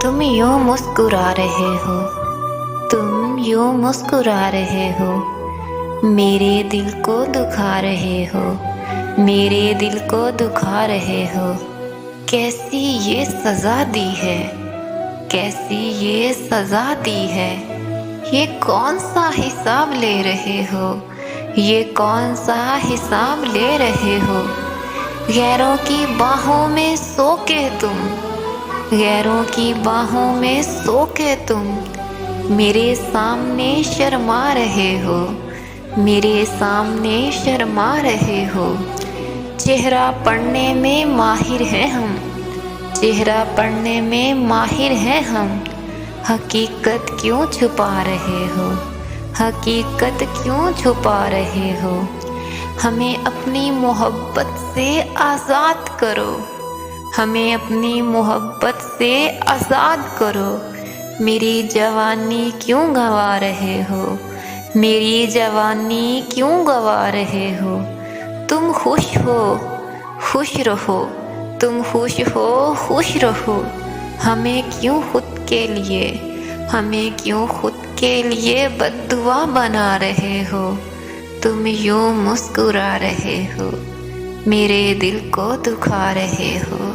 तुम यूं मुस्कुरा रहे हो, तुम यूं मुस्कुरा रहे हो, मेरे दिल को दुखा रहे हो, मेरे दिल को दुखा रहे हो। कैसी ये सजा दी है, कैसी ये सजा दी है। ये कौन सा हिसाब ले रहे हो, ये कौन सा हिसाब ले रहे हो। गैरों की बाहों में सो के तुम, गैरों की बाहों में सो के तुम मेरे सामने शर्मा रहे हो, मेरे सामने शर्मा रहे हो। चेहरा पढ़ने में माहिर हैं हम, चेहरा पढ़ने में माहिर हैं हम। हकीकत क्यों छुपा रहे हो, हकीकत क्यों छुपा रहे हो। हमें अपनी मोहब्बत से आज़ाद करो, हमें अपनी मोहब्बत से आज़ाद करो। मेरी जवानी क्यों गंवा रहे हो, मेरी जवानी क्यों गंवा रहे हो। तुम खुश हो, खुश रहो, तुम खुश हो, खुश रहो। हमें क्यों खुद के लिए, हमें क्यों खुद के लिए बद्दुआ बना रहे हो। तुम यूं मुस्कुरा रहे हो, मेरे दिल को दुखा रहे हो।